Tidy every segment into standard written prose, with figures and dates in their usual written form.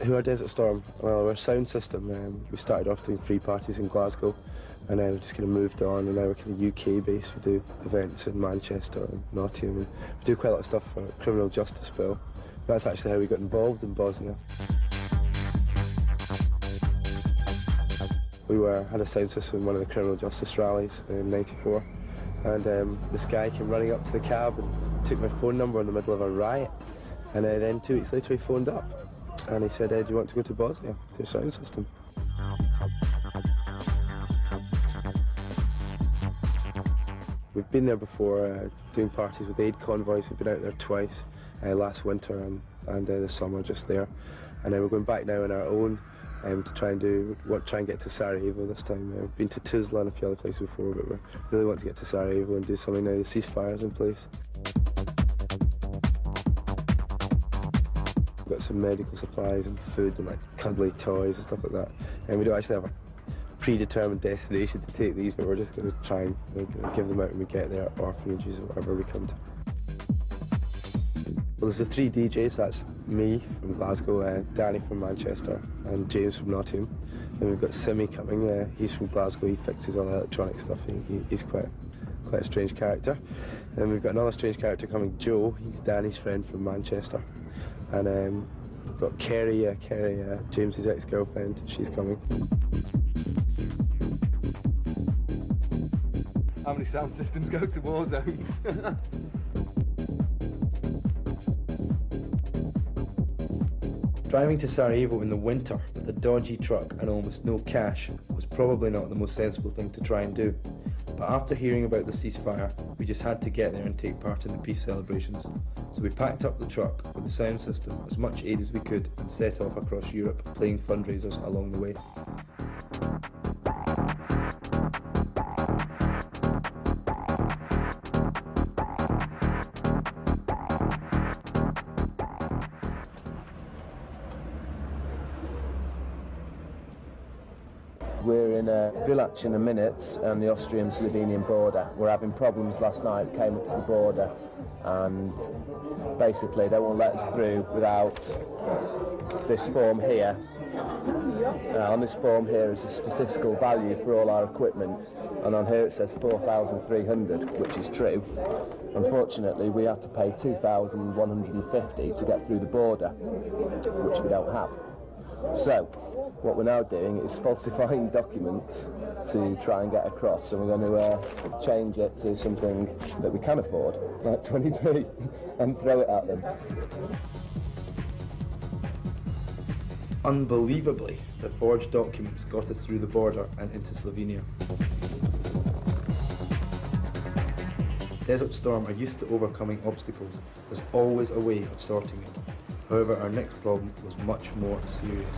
Who are DStorm? Well, we're a sound system. We started off doing free parties in Glasgow, and then we just kind of moved on, and now we're kind of UK based. We do events in Manchester and Nottingham, and we do quite a lot of stuff for criminal justice bill. That's actually how we got involved in Bosnia. We had a sound system in one of the criminal justice rallies in '94, and this guy came running up to the cab and took my phone number in the middle of a riot, and then 2 weeks later he phoned up. And he said, "Do you want to go to Bosnia with your sound system?" We've been there before, doing parties with aid convoys. We've been out there twice, last winter and this summer just there. And we're going back now on our own to try and get to Sarajevo this time. We've been to Tuzla and a few other places before, but we really want to get to Sarajevo and do something now. The ceasefire's in place. We've got some medical supplies and food and like cuddly toys and stuff like that. And we don't actually have a predetermined destination to take these, but we're just going to try and give them out when we get there, at orphanages or wherever we come to. Well, there's the 3 DJs. That's me from Glasgow, Danny from Manchester, and James from Nottingham. Then we've got Simi coming. He's from Glasgow. He fixes all the electronic stuff. He's quite a strange character. And then we've got another strange character coming, Joe. He's Danny's friend from Manchester. And we've got Kerry, James's ex-girlfriend. She's coming. How many sound systems go to war zones? Driving to Sarajevo in the winter with a dodgy truck and almost no cash was probably not the most sensible thing to try and do. But after hearing about the ceasefire, we just had to get there and take part in the peace celebrations. So we packed up the truck with the sound system, as much aid as we could, and set off across Europe, playing fundraisers along the way. We're in Vilac in a minute on the Austrian-Slovenian border. We're having problems last night, came up to the border, and basically they won't let us through without this form here. On this form here is a statistical value for all our equipment, and on here it says 4,300, which is true. Unfortunately, we have to pay 2,150 to get through the border, which we don't have. So, what we're now doing is falsifying documents to try and get across, and we're going to change it to something that we can afford, like 20p, and throw it at them. Unbelievably, the forged documents got us through the border and into Slovenia. DStorm are used to overcoming obstacles. There's always a way of sorting it. However, our next problem was much more serious.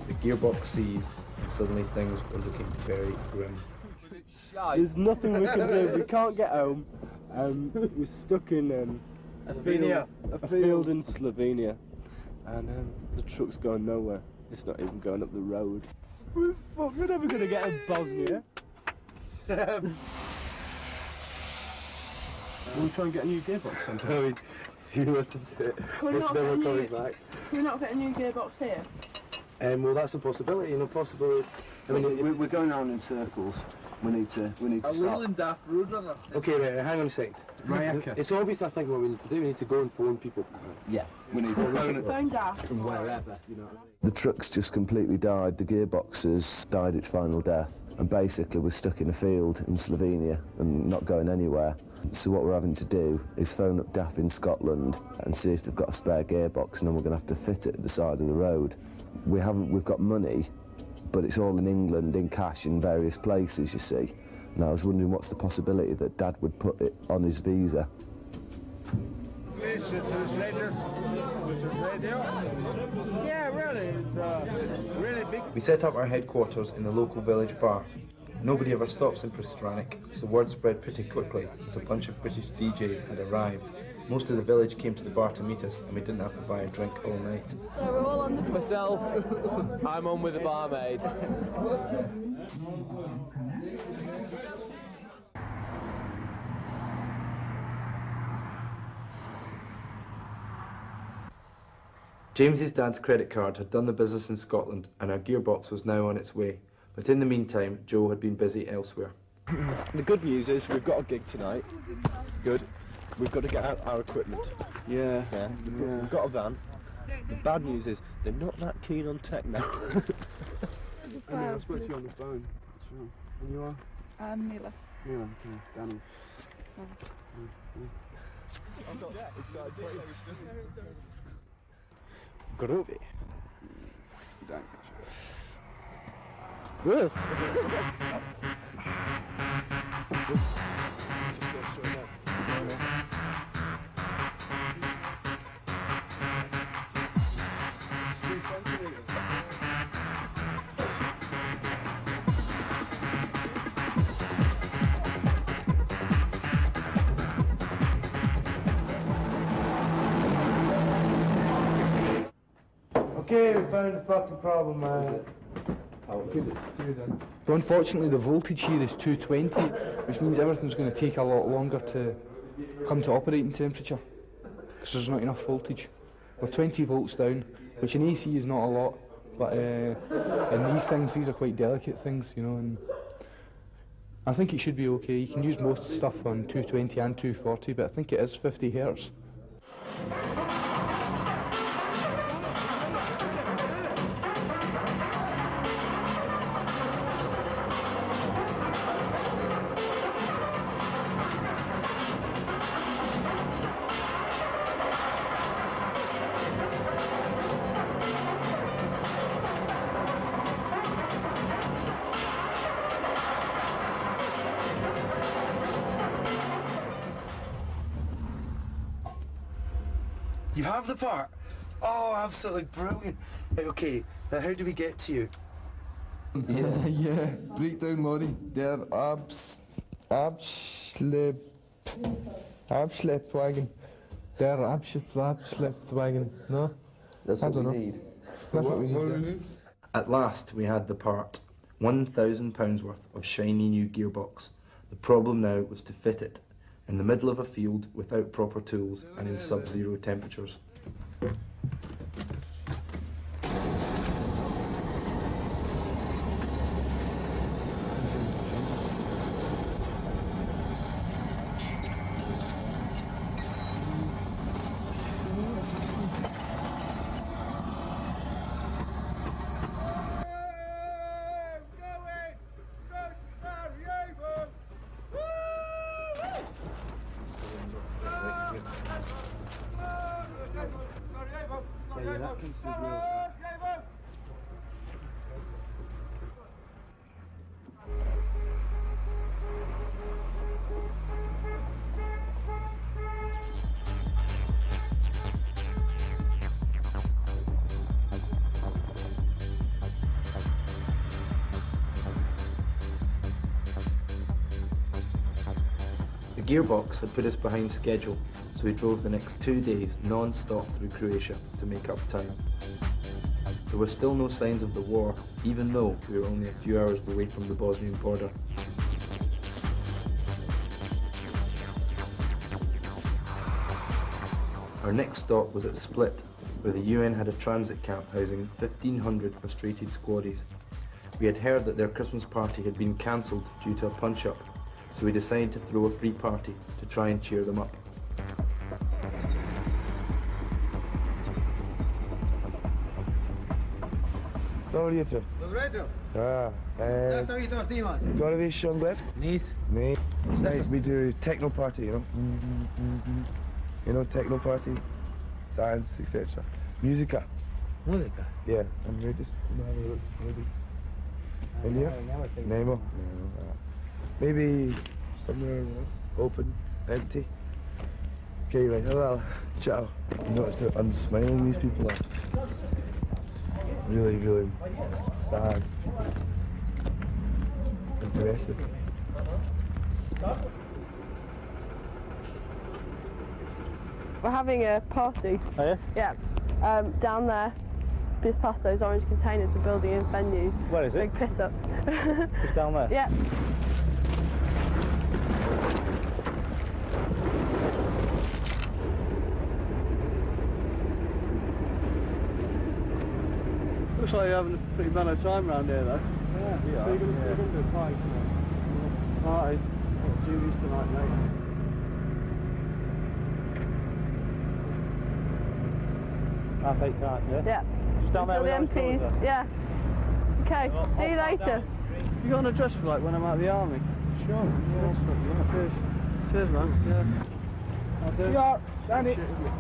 The gearbox seized, and suddenly things were looking very grim. There's nothing we can do. We can't get home. We're stuck in a field in Slovenia, and the truck's going nowhere. It's not even going up the road. We're never going to get to Bosnia. We'll try and get a new gearbox sometime. You listen to it. We're not coming back. We're not getting a new gearbox here. Well, that's a possibility. Possibly. I mean, we're going around in circles. We need to stop. Okay, right, hang on a second. It's obvious, I think, what we need to do. We need to go and phone people. Yeah, we need to Phone Daft. From wherever, you know what I mean? The truck's just completely died. The gearbox has died its final death. And basically we're stuck in a field in Slovenia and not going anywhere. So what we're having to do is phone up DAF in Scotland and see if they've got a spare gearbox, and then we're going to have to fit it at the side of the road. We've got money, but it's all in England in cash in various places, you see. And I was wondering what's the possibility that Dad would put it on his visa. Please translate this. Yeah, really, it's really big. We set up our headquarters in the local village bar. Nobody ever stops in Prešerac, so word spread pretty quickly that a bunch of British DJs had arrived. Most of the village came to the bar to meet us, and we didn't have to buy a drink all night. So we're all on the Myself, I'm on with the barmaid. James's dad's credit card had done the business in Scotland and our gearbox was now on its way, but in the meantime Joe had been busy elsewhere. The good news is we've got a gig tonight. Good. We've got to get out our equipment. Yeah. Yeah. We've got a van. The bad news is they're not that keen on techno. I spoke to you on the phone. Sure. And you are? Mila. Mila, okay. Danny. Groovy. Danny. Good. Okay, we found the fucking problem, man. But unfortunately the voltage here is 220, which means everything's going to take a lot longer to come to operating temperature, because there's not enough voltage. We're 20 volts down, which in AC is not a lot, but in these things, these are quite delicate things, you know, and I think it should be okay. You can use most stuff on 220 and 240, but I think it is 50 hertz. You have the part? Oh, absolutely brilliant. Right, okay, now how do we get to you? Yeah, breakdown lorry. Der Abschleppwagen. Der Abschleppwagen. No? That's what we need. That's what we need. At last we had the part, £1,000 worth of shiny new gearbox. The problem now was to fit it in the middle of a field without proper tools and in sub-zero temperatures. The gearbox had put us behind schedule, so we drove the next 2 days non-stop through Croatia to make up time. There were still no signs of the war, even though we were only a few hours away from the Bosnian border. Our next stop was at Split, where the UN had a transit camp housing 1,500 frustrated squaddies. We had heard that their Christmas party had been cancelled due to a punch-up, so we decided to throw a free party to try and cheer them up. Dobro jutro. Ah, gotta be English? Nice. Nee. It's nice. We do techno party, you know? You know, techno party, dance, etc. Musica. Musica. Yeah, and we're just gonna have a look, maybe. In here? Nemo? No. Maybe somewhere open, empty. Okay, right, well, ciao. You notice how unsmiling these people are? Really, really sad. Impressive. We're having a party. Oh yeah? Yeah. Down there, just past those orange containers, we're building a venue. Where is it? Big piss up. Just down there? Yeah. Looks like you're having a pretty bad time round here, though. Yeah. So you're going to do a party tonight? Party? What's Julie's tonight, mate? Half 8 tonight, yeah? Yeah. Just down there Until with the MPs, yeah. Okay, see you later. You got on a dress for like when I'm out of the army? Sure. Yeah. Cheers. Cheers, man. Yeah. I'll do. Yeah, Sandy. Shit, isn't it?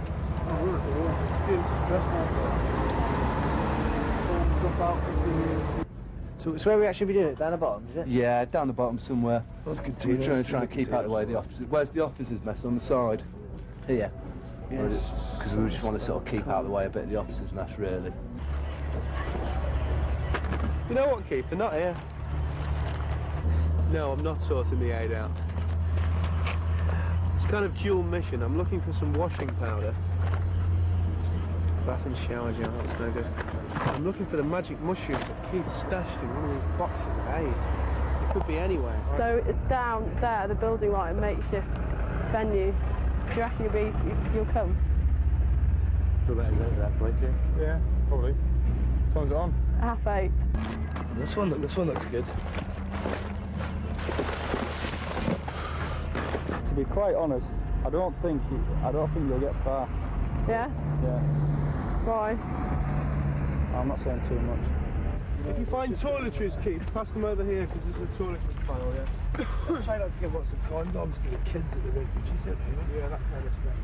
Oh, right. Yeah. Good. Dress nice. So it's where we actually be doing it, down the bottom, is it? Yeah, down the bottom somewhere. That's good. We're trying to keep out of the way of the officers. Where's the officers' mess? On the side? Here. Yes. Because we just want to sort of keep out of the way a bit of the officers' mess, really. You know what, Keith? They're not here. No, I'm not sorting the aid out. It's kind of dual mission. I'm looking for some washing powder. Bath and shower gel, that's no good. I'm looking for the magic mushroom that Keith stashed in one of these boxes of aid. It could be anywhere. So it's down there, the building, like a makeshift venue. Do you reckon you'll come? So that is over that place, yeah? Yeah, probably. Time's it on? 8:30. This one looks good. To be quite honest, I don't think you'll get far. Yeah? Yeah. Why? I'm not saying too much. If you find toiletries, Keith, pass them over here because there's a toiletries pile, yeah? Try not to give lots of condoms to the kids at the refugee centre. Yeah, that kind of stuff.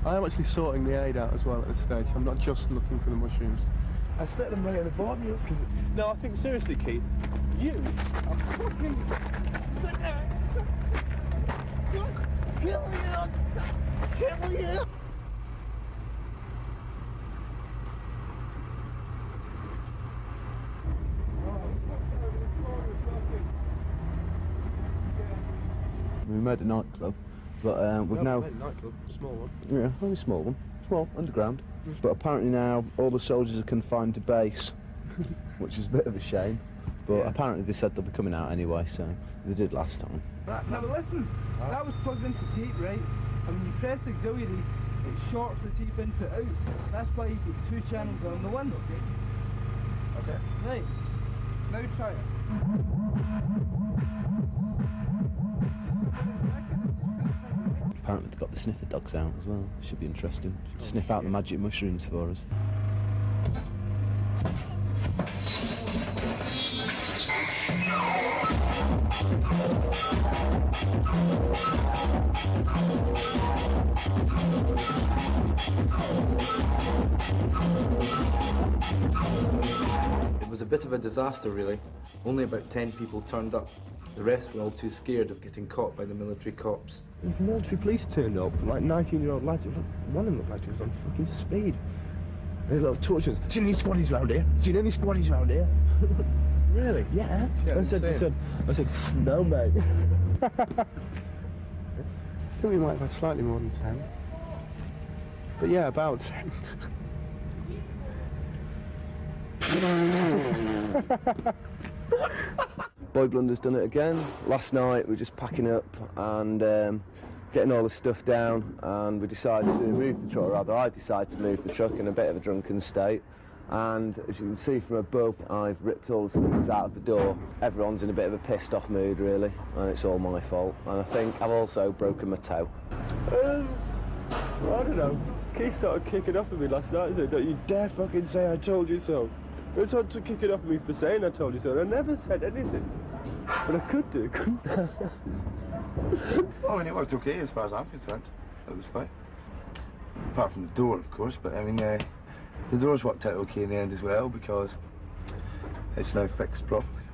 I am actually sorting the aid out as well at this stage. I'm not just looking for the mushrooms. I set them right at the bottom, you know, because No, I think seriously, Keith, you are fucking... Kill you! We made a nightclub, but we've now... Nightclub, small one. Yeah, only a small one. Small, underground. But apparently now all the soldiers are confined to base, which is a bit of a shame. But apparently they said they'll be coming out anyway, so they did last time. Now but listen, that was plugged into tape, right? And when you press auxiliary, it shorts the tape input out. That's why you get 2 channels on the one. Okay. Right. Now try it. Apparently they've got the sniffer dogs out as well. Should be interesting. Sniff out the magic mushrooms for us. It was a bit of a disaster, really. Only about 10 people turned up. The rest were all too scared of getting caught by the military cops. The military police turned up, like 19-year-old lads. One of them looked like he was on fucking speed. There's little torches. Seen any squaddies around here? Seen any squaddies around here? Really? Yeah. I said, no, mate. I think we might have had slightly more than 10. But yeah, about 10. Boy Blunder's done it again. Last night we were just packing up and getting all the stuff down, and we decided to move the truck, or rather I decided to move the truck in a bit of a drunken state. And as you can see from above, I've ripped all the screws out of the door. Everyone's in a bit of a pissed off mood, really, and it's all my fault. And I think I've also broken my toe. Well, I don't know. Keith started kicking off at me last night, so don't you dare fucking say I told you so. Don't start to kick it off at me for saying I told you so. And I never said anything. But I could do, couldn't I? oh, I mean, it worked okay as far as I'm concerned. It was fine. Apart from the door, of course, but I mean, the door's worked out okay in the end as well because it's now fixed properly.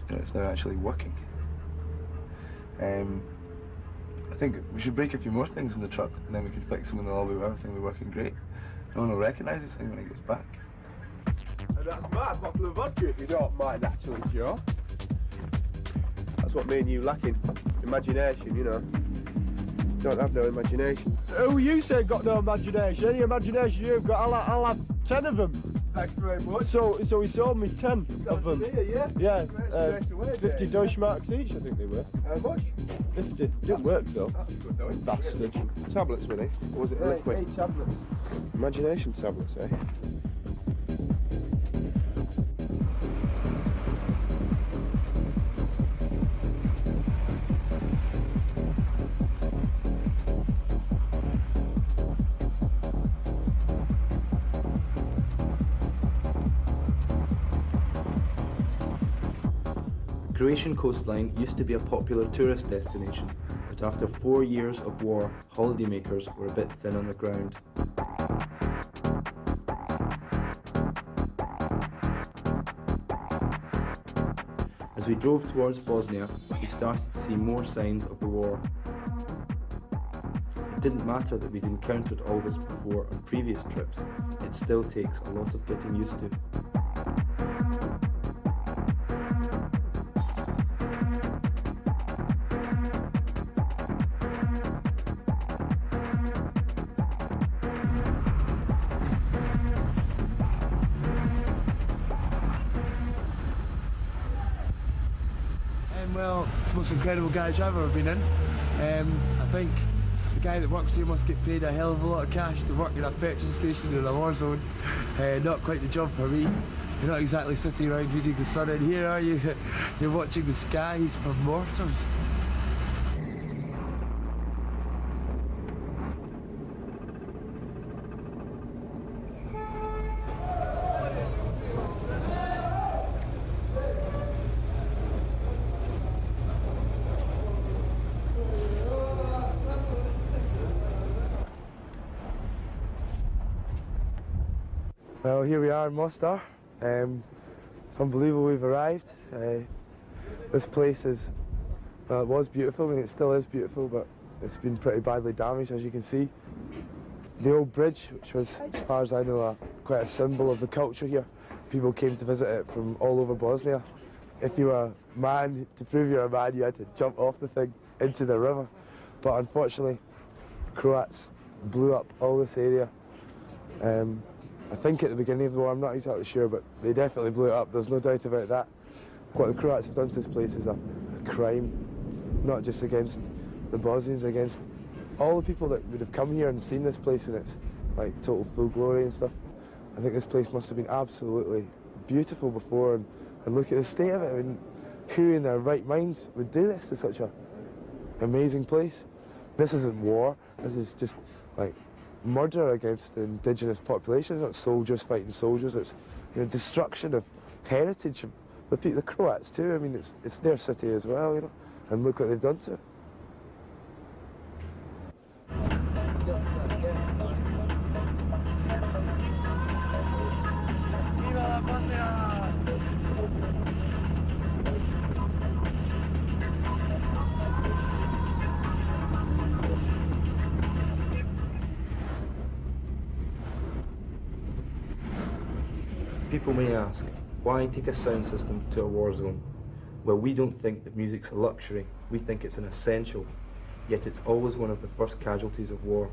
You know, it's now actually working. I think we should break a few more things in the truck and then we can fix them and they'll all be everything will be working great. No one will recognise this thing when it gets back. And that's my bottle of vodka, if you don't mind, actually, Joe. That's what me and you lacking. Imagination, you know. Don't have no imagination. Oh, you say got no imagination. Any imagination you've got, I'll have 10 of them. Thanks very much. So he sold me 10 of them. Yeah, 50 Deutschmarks each, I think they were. How much? 50. Didn't work though. That's good though. Bastard. Tablets, Winnie? Or was it liquid? 8 tablets. Imagination tablets, eh? The Croatian coastline used to be a popular tourist destination, but after 4 years of war, holidaymakers were a bit thin on the ground. As we drove towards Bosnia, we started to see more signs of the war. It didn't matter that we'd encountered all this before on previous trips, it still takes a lot of getting used to. Well, it's the most incredible garage I've ever been in. I think the guy that works here must get paid a hell of a lot of cash to work in a petrol station in a war zone. Not quite the job for me. You're not exactly sitting around reading the sun in here, are you? You're watching the skies for mortars. Well, here we are in Mostar. It's unbelievable we've arrived. This place is, well, it was beautiful, I mean it still is beautiful, but it's been pretty badly damaged, as you can see. The old bridge, which was, as far as I know, quite a symbol of the culture here. People came to visit it from all over Bosnia. If you were a man, to prove you're a man, you had to jump off the thing into the river. But unfortunately, Croats blew up all this area. I think at the beginning of the war, I'm not exactly sure, but they definitely blew it up, there's no doubt about that. What the Croats have done to this place is a crime, not just against the Bosnians, against all the people that would have come here and seen this place in its like total full glory and stuff. I think this place must have been absolutely beautiful before, and look at the state of it. I mean, who in their right minds would do this to such a amazing place? This isn't war, this is just like murder against the indigenous population. It's not soldiers fighting soldiers, it's destruction of heritage of the Croats too. I mean, it's their city as well, and look what they've done to it. People may ask, why take a sound system to a war zone? Well, we don't think that music's a luxury, we think it's an essential, yet it's always one of the first casualties of war.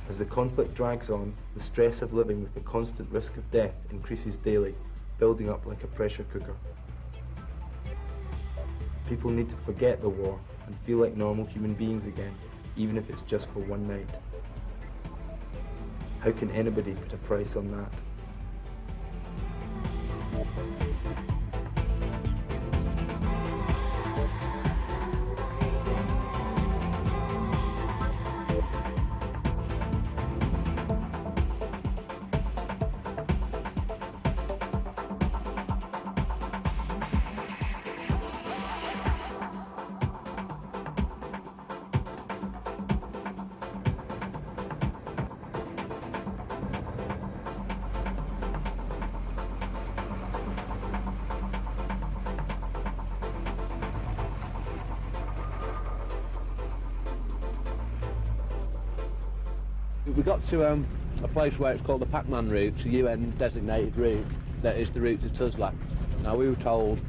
As the conflict drags on, the stress of living with the constant risk of death increases daily, building up like a pressure cooker. People need to forget the war and feel like normal human beings again, even if it's just for one night. How can anybody put a price on that? We got to a place where it's called the Pac-Man route, it's a UN designated route that is the route to Tuzla. Now we were told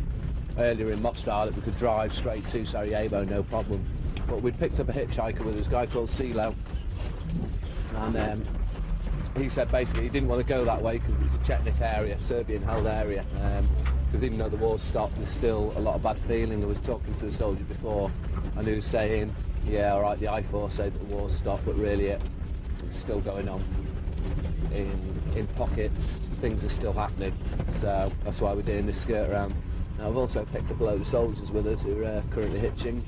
earlier in Mostar that we could drive straight to Sarajevo, no problem. But we'd picked up a hitchhiker with this guy called CeeLo, and he said basically he didn't want to go that way because it's a Chetnik area, Serbian-held area. Because even though the war's stopped, there's still a lot of bad feeling. I was talking to a soldier before, and he was saying, yeah, all right, the I-4 say that the war's stopped, but really it's still going on. In pockets, things are still happening. So that's why we're doing this skirt around. Now, I've also picked up a load of soldiers with us who are currently hitching,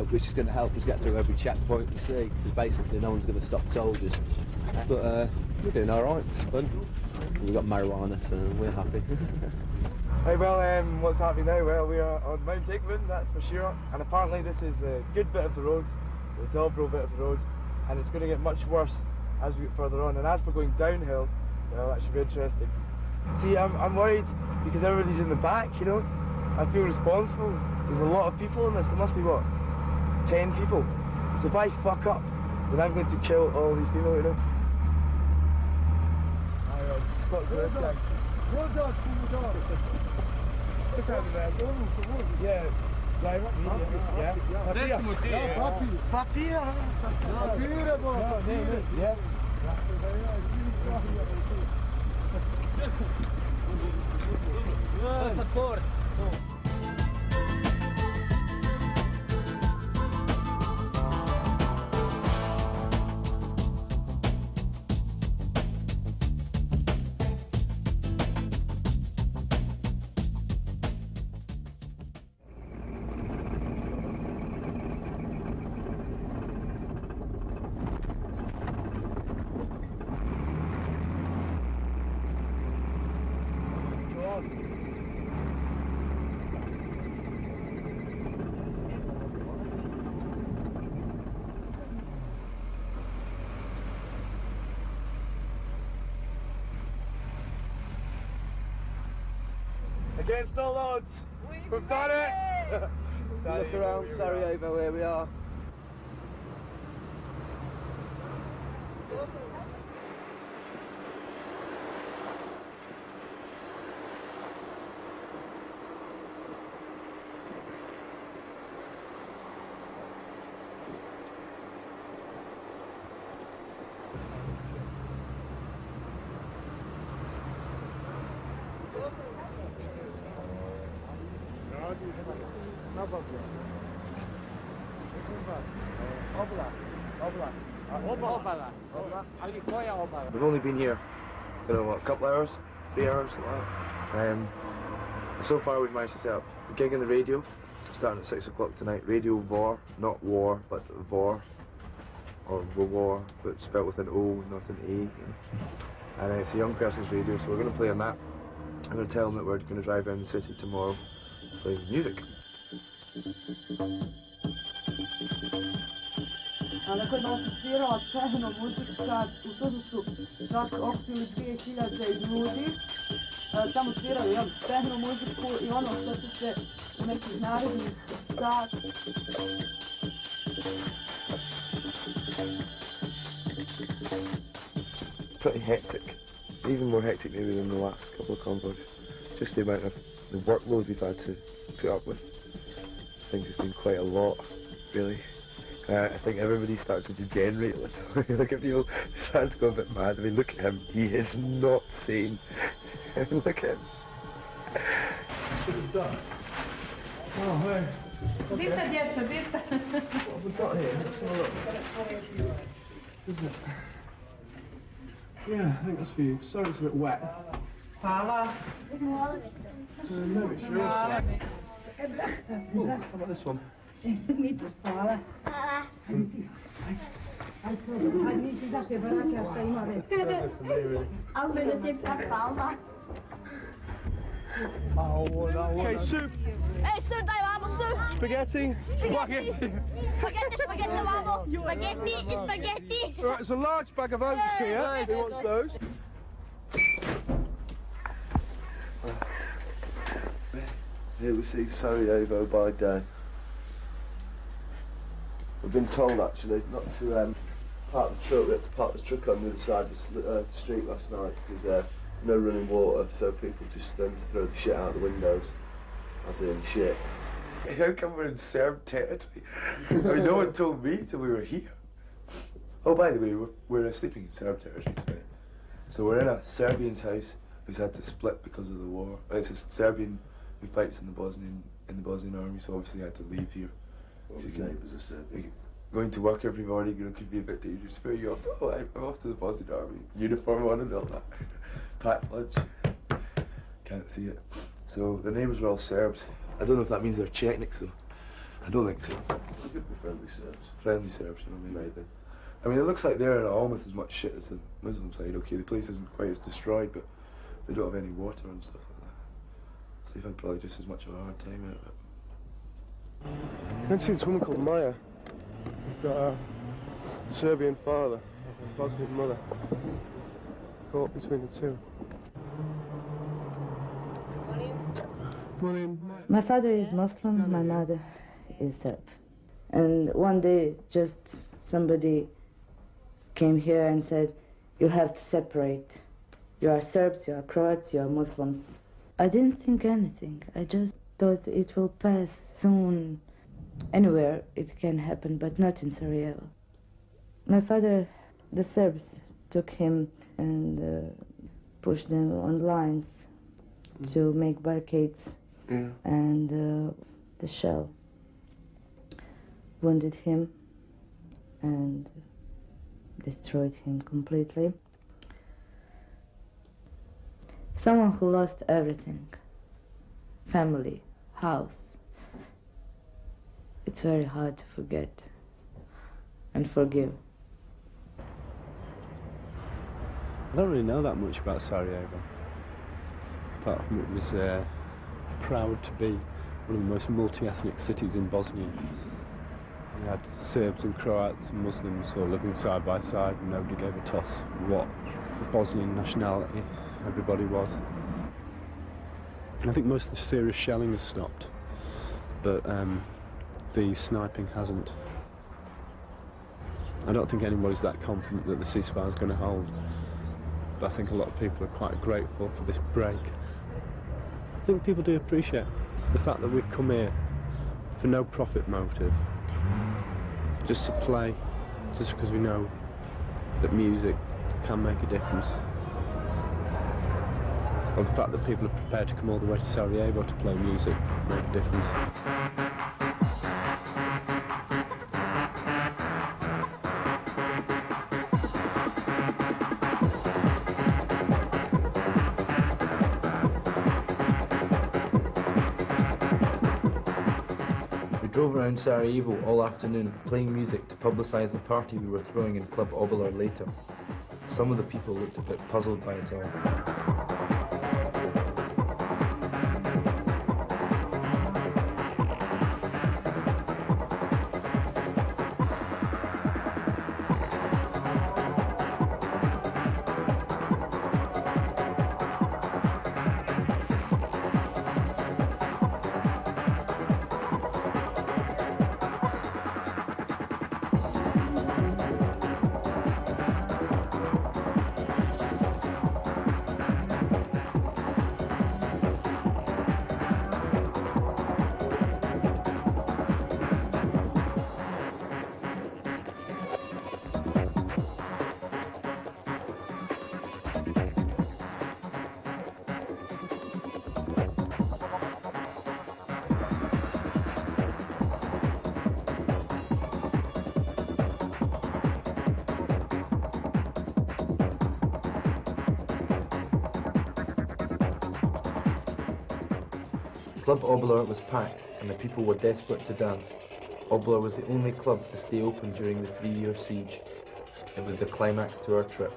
which is going to help us get through every checkpoint we see, because basically no one's going to stop the soldiers. But we're doing all right, it's fun. We've got marijuana, so we're happy. Hey, well, what's happening now? Well, we are on Mount Igman, that's for sure, and apparently this is a good bit of the road, the Dobro bit of the road, and it's going to get much worse as we get further on. And as we're going downhill, well, that should be interesting. See, I'm worried because everybody's in the back, you know. I feel responsible. There's a lot of people in this. There must be, what, 10 people? So if I fuck up, then I'm going to kill all these people, you know. Talk to this guy. What's up, what's happening, man? Yeah, driver? Yeah. Papier. Yeah. Passaporte. Against all odds, we've done it! Look around Sarajevo, here we are. We've only been here for what, a couple hours, 3 hours, so far we've managed to set up a gig on the radio, starting at 6 o'clock tonight. Radio Vor, not war, but Vor, or War, but spelled with an O, not an A. You know? And it's a young person's radio, so we're going to play on that. I'm going to tell them that we're going to drive around the city tomorrow playing music. Ali kod nas se svirala tehno muzika, u Tudu su čak okupili 2000 ljudi, tamo sviraju tehno muziku i ono što će se u nekih narednih sat. Pretty hectic, even more hectic maybe than the last couple of convoys. Just the amount of the workload we've had to put up with. I think it's been quite a lot, really. I think everybody started to degenerate. Look at people starting to go a bit mad. I mean, look at him. He is not sane. Look at him. Oh, hey. Dista, djeca, dista. What have we got here? Let's have a look. Is it? Yeah, I think that's for you. Sorry it's a bit wet. Hvala. No, it's yours. How about this one? Hvala. Ajde, nisi znaš je barake, a šta ima već. Ali me da ti hvala. Okay, soup. Hey, Sue, dai, vamos, Sue. Spaghetti. Spaghetti. Spaghetti, vamos. Spaghetti, spaghetti. Right, there's a large bag of oats here. Who wants those? Here we see Sarajevo by day. We've been told actually not to park the truck. We had to park the truck on the other side of the street last night because no running water, so people just tend to throw the shit out the windows, as in shit. How come we're in Serb territory? I mean, no one told me till we were here. Oh, by the way, we're sleeping in Serb territory today. So we're in a Serbian's house who's had to split because of the war. It's a Serbian who fights in the Bosnian army, so obviously had to leave here. Going to work every morning, you know, could be a bit dangerous. Where are you off to? Oh, I'm off to the Bosnian army. Uniform on and all that. Packed lunch. Can't see it. So the neighbours were all Serbs. I don't know if that means they're Czechniks, though. I don't think so. Could be friendly Serbs. Friendly Serbs, you know, maybe. I mean, it looks like they're in almost as much shit as the Muslim side. Okay, the place isn't quite as destroyed, but they don't have any water and stuff like that. So they've had probably just as much of a hard time out of it. I can see this woman called Maya. She's got a Serbian father, a Bosnian mother. Caught between the two. My father is Muslim, my mother is Serb. And one day, just somebody came here and said, you have to separate. You are Serbs, you are Croats, you are Muslims. I didn't think anything. I just thought it will pass soon. Anywhere it can happen, but not in Sarajevo. My father, the Serbs, took him and pushed them on lines to make barricades. Yeah. And the shell wounded him and destroyed him completely. Someone who lost everything, family, house, it's very hard to forget and forgive. I don't really know that much about Sarajevo, apart from it was proud to be one of the most multi-ethnic cities in Bosnia. You had Serbs and Croats and Muslims all living side by side, and nobody gave a toss what the Bosnian nationality everybody was. I think most of the serious shelling has stopped, but the sniping hasn't. I don't think anybody's that confident that the ceasefire is going to hold, but I think a lot of people are quite grateful for this break. I think people do appreciate the fact that we've come here for no profit motive, just to play, just because we know that music can make a difference. Or the fact that people are prepared to come all the way to Sarajevo to play music make a difference. We drove around Sarajevo all afternoon playing music to publicise the party we were throwing in Club Oboler later. Some of the people looked a bit puzzled by it all. Club Oboler was packed and the people were desperate to dance. Oboler was the only club to stay open during the 3-year siege. It was the climax to our trip.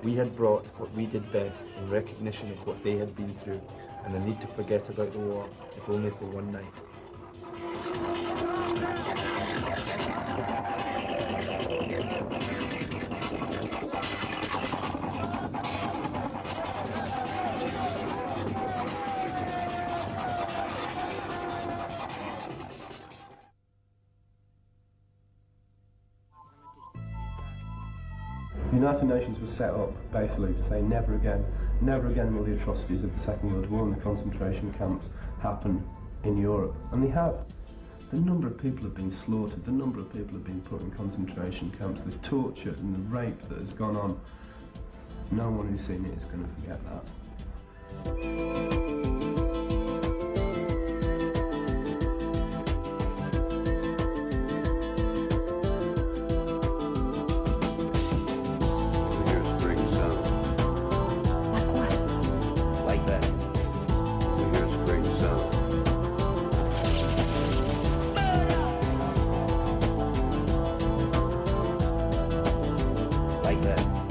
We had brought what we did best in recognition of what they had been through and the need to forget about the war, if only for one night. The United Nations was set up basically to say never again will the atrocities of the Second World War and the concentration camps happen in Europe. And they have. The number of people have been slaughtered, the number of people have been put in concentration camps, the torture and the rape that has gone on No one who's seen it is going to forget that. Like that. So here's spring sound. Like that.